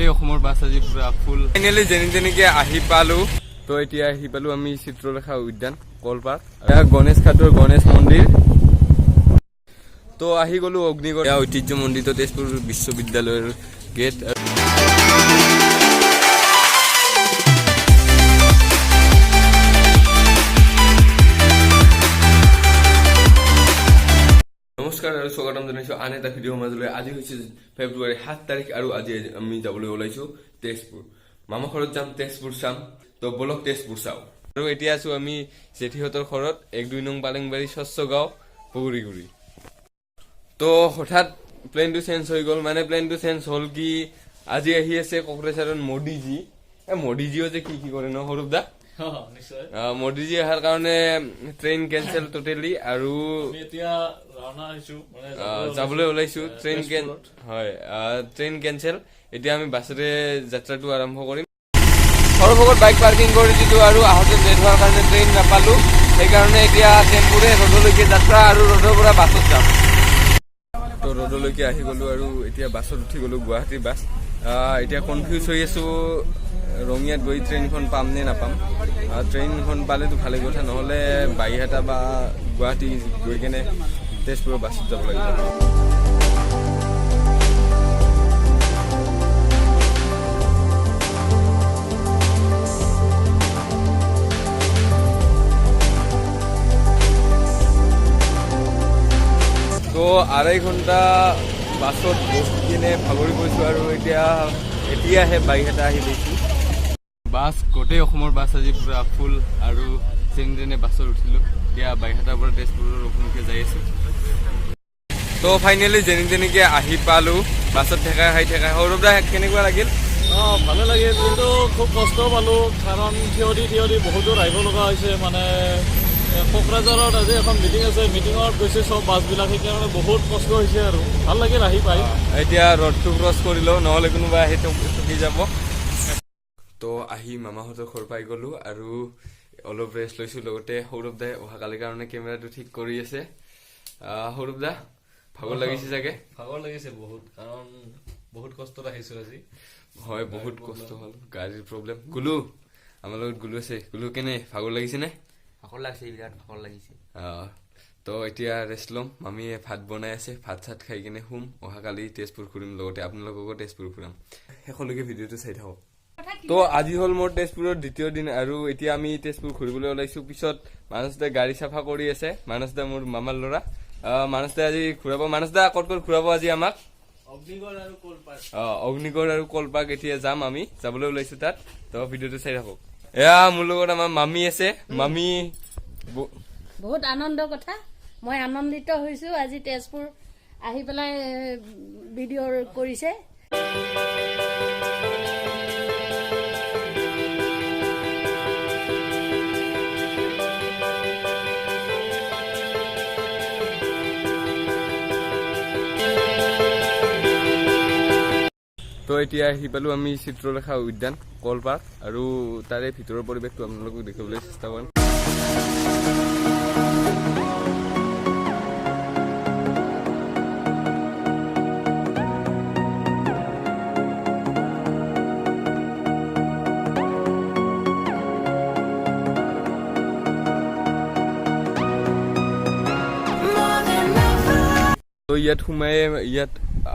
গোটেই অসমৰ বাছ আজি পুৰা ফুল। ফাইনেলি যেনেকে আহি পালো, তো এতিয়া আহি পালো আমি চিত্ৰলেখা উদ্যান কলপাৰ্ক, গণেশ ঘাটৰ গণেশ মন্দিৰ। তো আহি গলো অগ্নিগড় ঐতিহ্য মন্দিৰ, তো তেজপুৰ বিশ্ববিদ্যালয়ৰ গেট। নমস্কাৰ আৰু স্বাগতম জনাইছো আন এটা ভিডিঅ'ৰ মাজলৈ। আজি হৈছে ফেব্ৰুৱাৰী 7 তাৰিখ আৰু আজি আমি যাবলৈ ওলাইছো তেজপুৰ। মামা ঘৰত যাম, তেজপুৰ চাম। তো বলক তেজপুৰ চাওঁ। আৰু এতিয়া আছো আমি জেঠীহঁতৰ ঘৰত, 1-2 নং পালেংবাৰী স্বচ্ছগাঁও পুগুৰিগুৰি। তো হঠাৎ প্লেনটো চেঞ্জ হৈ গ'ল। মানে প্লেনটো চেঞ্জ হ'ল কি, আজি আহি আছে কোকৰাঝাৰৰ মোদীজী। মোদীজীও যে কি কৰে ন সৰুপ দা, মোদীজী অহাৰ কাৰণে ট্ৰেইন কেঞ্চেল টোটেলি। আৰু যাবলৈ ওলাইছো, ট্ৰেইন কেঞ্চেল। এতিয়া আমি বাছেৰে যাত্ৰাটো আৰম্ভ কৰিম। সৰভগত বাইক পাৰ্কিং কৰি দিলো আৰু আহোঁতে লেট হোৱাৰ কাৰণে ট্ৰেইন নাপালো। সেইকাৰণে এতিয়া টেম্পুৰে ৰ'দলৈকে যাত্ৰা আৰু ৰ'দৰ পৰা বাছত যাম। তো ৰ'দলৈকে আহি গলো আৰু এতিয়া বাছত উঠি গলো, গুৱাহাটীৰ বাছ। এতিয়া কনফিউজ হৈ আছো, ৰঙিয়াত গৈ ট্ৰেইনখন পাম নে নাপাম। ট্ৰেইনখন পালেতো ভালে কথা, নহ'লে বাইহাটা বা গুৱাহাটী গৈ কেনে তেজপুৰৰ বাছত যাব লাগিব। তো 2.5 ঘণ্টা বাছত বহি কিনে ভাগৰি গৈছোঁ আৰু এতিয়াহে বাইহাটা আহি পাইছোঁ। বাছ গোটেই অসমৰ বাছ আজি পুৰা ফুল আৰু যেনে বাছত উঠিলোঁ। এতিয়া বাইহাটাৰ পৰা তেজপুৰৰ অভিমুখে যাই আছোঁ। তো ফাইনেলি যেনেকে আহি পালোঁ, বাছত ঠেকা খাই সৌৰভ দা কেনেকুৱা লাগিল? ভালে লাগিল, কিন্তু খুব কষ্ট পালোঁ, কাৰণ থিয় দি বহুত দূৰ আহিব লগা হৈছে। মানে কোকৰাঝাৰত আজি এখন মিটিং আছে, মিটিঙত গৈছে চব বাছবিলাক, সেইকাৰণে বহুত কষ্ট হৈছে আৰু ভাল লাগিল আহি পাই। এতিয়া ৰ'দটো ক্ৰছ কৰিলোঁ, নহ'লে কোনোবা আহি টকি যাব। তো আহি মামাহঁতৰ ঘৰ পাই গ'লোঁ আৰু অলপ ৰেষ্ট লৈছোঁ। লগতে সৌৰভ দাই অহাকালিৰ কাৰণে কেমেৰাটো ঠিক কৰি আছে। সৌৰভ দা ভাগৰ লাগিছে চাগে? ভাগৰ লাগিছে বহুত, কাৰণ বহুত কষ্টত আহিছোঁ আজি। হয়, বহুত কষ্ট হ'ল, গাড়ীৰ প্ৰব্লেম। গুলু আমাৰ লগত গুলু আছে। গুলু কেনে, ভাগৰ লাগিছে নে? ভাগৰ লাগিছে, বিৰাট ভাগৰ লাগিছে। তো এতিয়া ৰেষ্ট ল'ম। মামীয়ে ভাত বনাই আছে, ভাত চাত খাই কিনে শুম। অহাকালি তেজপুৰ ঘূৰিম, লগতে আপোনালোককো তেজপুৰ ঘূৰাম। শেষলৈকে ভিডিঅ'টো চাই থাকক। তো আজি হ'ল মোৰ তেজপুৰৰ দ্বিতীয় দিন আৰু এতিয়া আমি তেজপুৰ ঘূৰিবলৈ ওলাইছো। পিছত মানস দাই গাড়ী চাফা কৰি আছে। মানস দা মোৰ মামাৰ ল'ৰা। মানস দাই আজি ঘূৰাব। মানস দা ক'ত ঘূৰাব আজি আমাক? অগ্নিগড় আৰু কলপাৰ্ক এতিয়া যাম, আমি যাবলৈ ওলাইছো তাত। তো ভিডিঅ'টো চাই থাকক। এয়া মোৰ লগত আমাৰ মামী আছে। মামী বহুত আনন্দৰ কথা, মই আনন্দিত হৈছো আজি তেজপুৰ আহি পেলাই ভিডিঅ' কৰিছে। তো এতিয়া আহি পালো আমি চিত্ৰলেখা উদ্যান কলপাৰ্ক আৰু তাৰে ভিতৰৰ পৰিৱেশটো আপোনালোকক দেখাবলৈ চেষ্টা কৰিম। তো ইয়াত সোমাই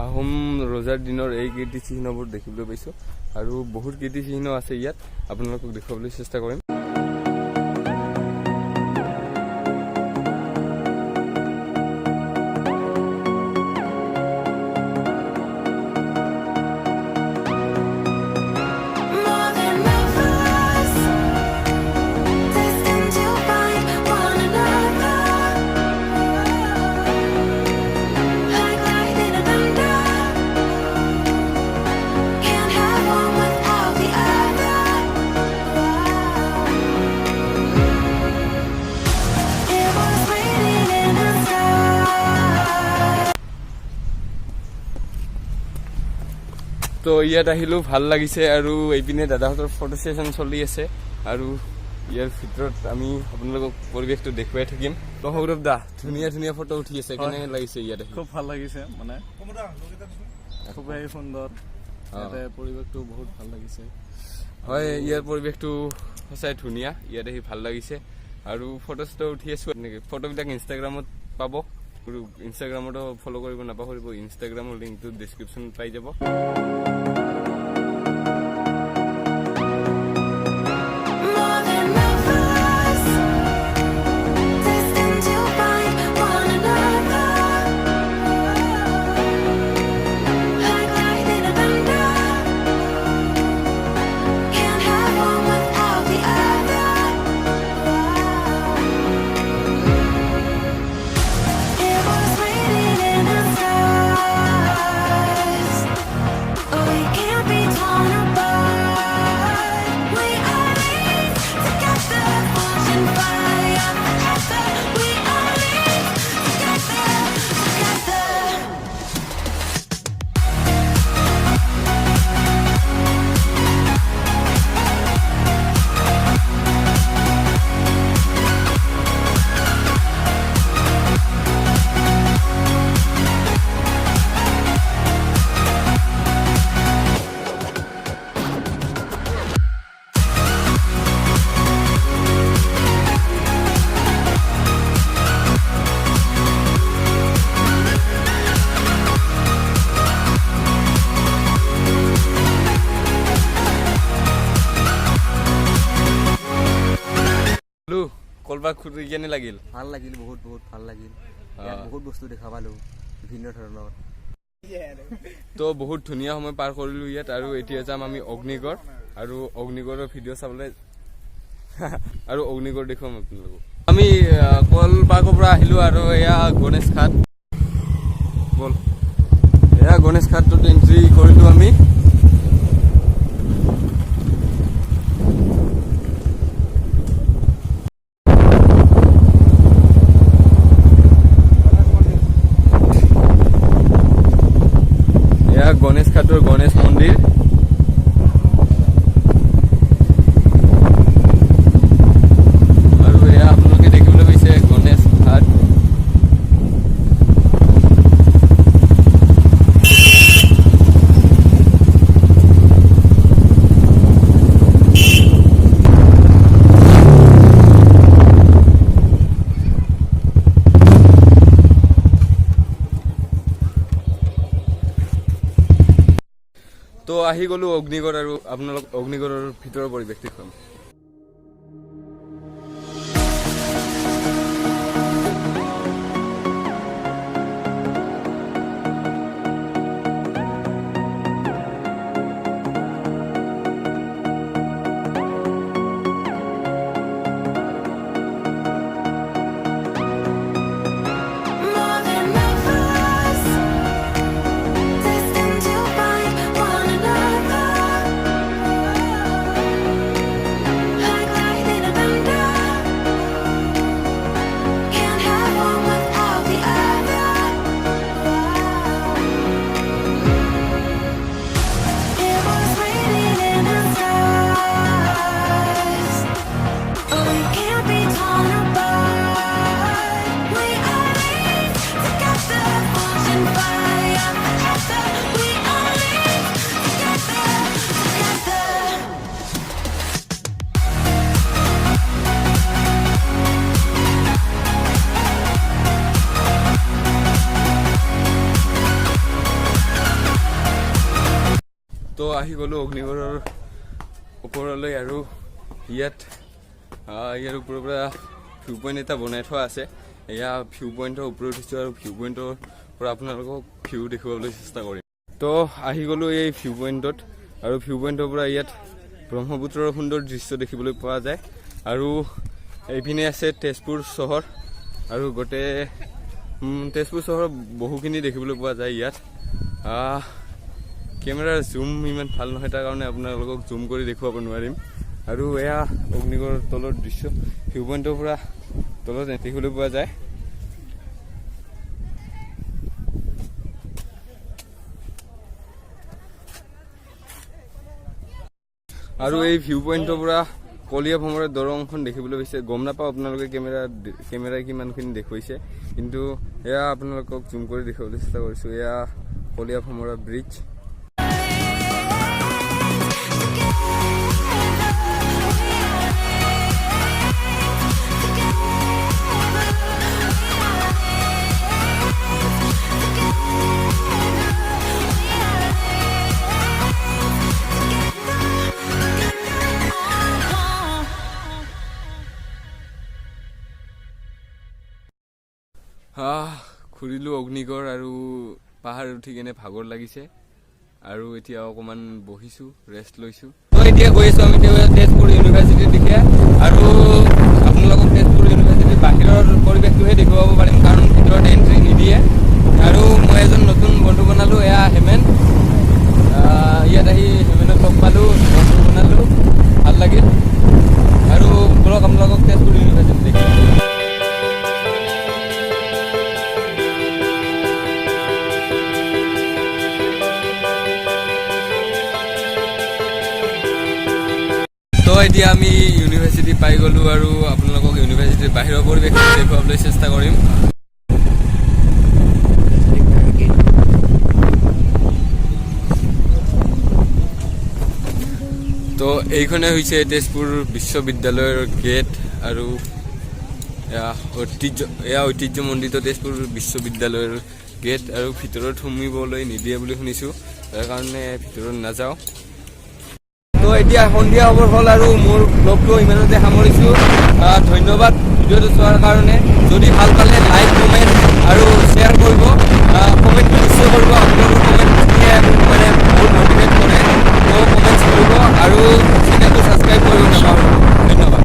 আহোম ৰজাৰ দিনৰ এই কীৰ্তিচিহ্নবোৰ দেখিবলৈ পাইছোঁ আৰু বহুত কীৰ্তিচিহ্ন আছে ইয়াত, আপোনালোকক দেখুৱাবলৈ চেষ্টা কৰিম। তো ইয়াত আহিলো, ভাল লাগিছে আৰু এইপিনে দাদাহঁতৰ ফটো সেশন চলি আছে আৰু ইয়াৰ ভিতৰত আমি আপোনালোকক পৰিৱেশটো দেখুৱাই থাকিম। তো সৌৰভ দা ধুনীয়া ধুনীয়া ফটো উঠি আছে, কেনে লাগিছে ইয়াত? খুব ভাল লাগিছে, মানে খুবেই সুন্দৰ। ইয়াতে পৰিৱেশটো বহুত ভাল লাগিছে। হয়, ইয়াৰ পৰিৱেশটো সঁচাই ধুনীয়া, ইয়াত আহি ভাল লাগিছে। আৰু ফটো চটো উঠি আছো এনেকৈ। ফটোবিলাক ইনষ্টাগ্ৰামত পাব, ইনষ্টাগ্ৰামতো ফ'ল' কৰিব নাপাহৰিব। ইনষ্টাগ্ৰামৰ লিংকটো ডিছক্ৰিপশ্যনত পাই যাব। কলপাত খুঁটি কেনে লাগিল? ভাল লাগিল, বহুত বহুত ভাল লাগিল। ইয়াত বহুত বস্তু দেখা পালোঁ, বিভিন্ন ধৰণৰ। তো বহুত ধুনীয়া সময় পাৰ কৰিলোঁ ইয়াত। আৰু এতিয়া যাম আমি অগ্নিগড়, আৰু অগ্নিগড়ৰ ভিডিঅ' চাবলৈ আৰু অগ্নিগড় দেখুৱাম আপোনালোকক। আমি কলপাৰ্কৰ পৰা আহিলোঁ আৰু এয়া গণেশ ঘাট। বল, এয়া গণেশ ঘাটটোত এণ্ট্ৰি কৰিলোঁ আমি। গণেশ ঘাটৰ গণেশ মন্দিৰ। আৰু এয়া আপোনালোকে দেখিবলৈ পাইছে গণেশ ঘাট। তো আহি গ'লো অগ্নিগড়, আৰু আপোনালোক অগ্নিগড়ৰ ভিতৰৰ পৰিৱেশ দেখুৱাম। তো আহি গ'লো অগ্নিগড়ৰ ওপৰলৈ। আৰু ইয়াত ইয়াৰ ওপৰৰ পৰা ভিউ পইণ্ট এটা বনাই থোৱা আছে। এয়া ভিউ পইণ্টৰ ওপৰত উঠিছোঁ, আৰু ভিউ পইণ্টৰ পৰা আপোনালোকক ভিউ দেখুৱাবলৈ চেষ্টা কৰিম। তো আহি গ'লো এই ভিউ পইণ্টত, আৰু ভিউ পইণ্টৰ পৰা ইয়াত ব্ৰহ্মপুত্ৰৰ সুন্দৰ দৃশ্য দেখিবলৈ পোৱা যায়। আৰু এইপিনে আছে তেজপুৰ চহৰ, আৰু গোটেই তেজপুৰ চহৰ বহুখিনি দেখিবলৈ পোৱা যায় ইয়াত। কেমেৰাৰ জুম ইমান ভাল নহয়, তাৰ কাৰণে আপোনালোকক জুম কৰি দেখুৱাব নোৱাৰিম। আৰু এয়া অগ্নিগড়ৰ তলৰ দৃশ্য, ভিউ পইণ্টৰ পৰা তলত দেখিবলৈ পোৱা যায়। আৰু এই ভিউ পইণ্টৰ পৰা কলীয়া ভমৰা দলংখন দেখিবলৈ পাইছে। গম নাপাওঁ আপোনালোকে কেমেৰাই কিমানখিনি দেখুৱাইছে, কিন্তু এয়া আপোনালোকক জুম কৰি দেখুৱাবলৈ চেষ্টা কৰিছোঁ। এয়া কলীয়া ভমৰা ব্ৰিজ। ফুৰিলোঁ অগ্নিগড় আৰু পাহাৰ উঠি কেনে ভাগৰ লাগিছে আৰু এতিয়া অকণমান বহিছোঁ ৰেষ্ট লৈছোঁ তো এতিয়া গৈ আছোঁ আমি তেজপুৰ ইউনিভাৰ্চিটিৰ দিশে আৰু আপোনালোকক তেজপুৰ ইউনিভাৰ্চিটিৰ বাহিৰৰ পৰিৱেশটোহে দেখুৱাব পাৰিম কাৰণ ভিতৰত এণ্ট্ৰি নিদিয়ে আৰু মই এজন নতুন বন্ধু বনালোঁ এয়া হেমেন ইয়াত আহি হেমেনক লগ পালোঁ বন্ধু বনালোঁ ভাল লাগিল আৰু বলক আপোনালোকক তেজপুৰ ইউনিভাৰ্চিটি দেখুৱাম তো এতিয়া আমি ইউনিভাৰ্চিটি পাই গ'লোঁ আৰু আপোনালোকক ইউনিভাৰ্চিটিৰ বাহিৰৰ পৰিৱেশটো দেখুৱাবলৈ চেষ্টা কৰিম তো এইখনে হৈছে তেজপুৰ বিশ্ববিদ্যালয়ৰ গেট আৰু এয়া ঐতিহ্যমণ্ডিত তেজপুৰ বিশ্ববিদ্যালয়ৰ গেট আৰু ভিতৰত সোমিবলৈ নিদিয়ে বুলি শুনিছোঁ তাৰ কাৰণে ভিতৰত নাযাওঁ তো এতিয়া সন্ধিয়া হ'বৰ হ'ল আৰু মোৰ ব্লগটো ইমানতে সামৰিছোঁ ধন্যবাদ ভিডিঅ'টো চোৱাৰ কাৰণে যদি ভাল পালে লাইক কমেণ্ট আৰু শ্বেয়াৰ কৰিব কমেণ্টটো নিশ্চয় কৰিব আপোনালোকৰ কমেণ্টখিনিয়ে মোক মানে বহুত মটিভেট কৰে তো কমেণ্টছ কৰিব আৰু চেনেলটো ছাবস্ক্ৰাইব কৰিব নাপাহৰিব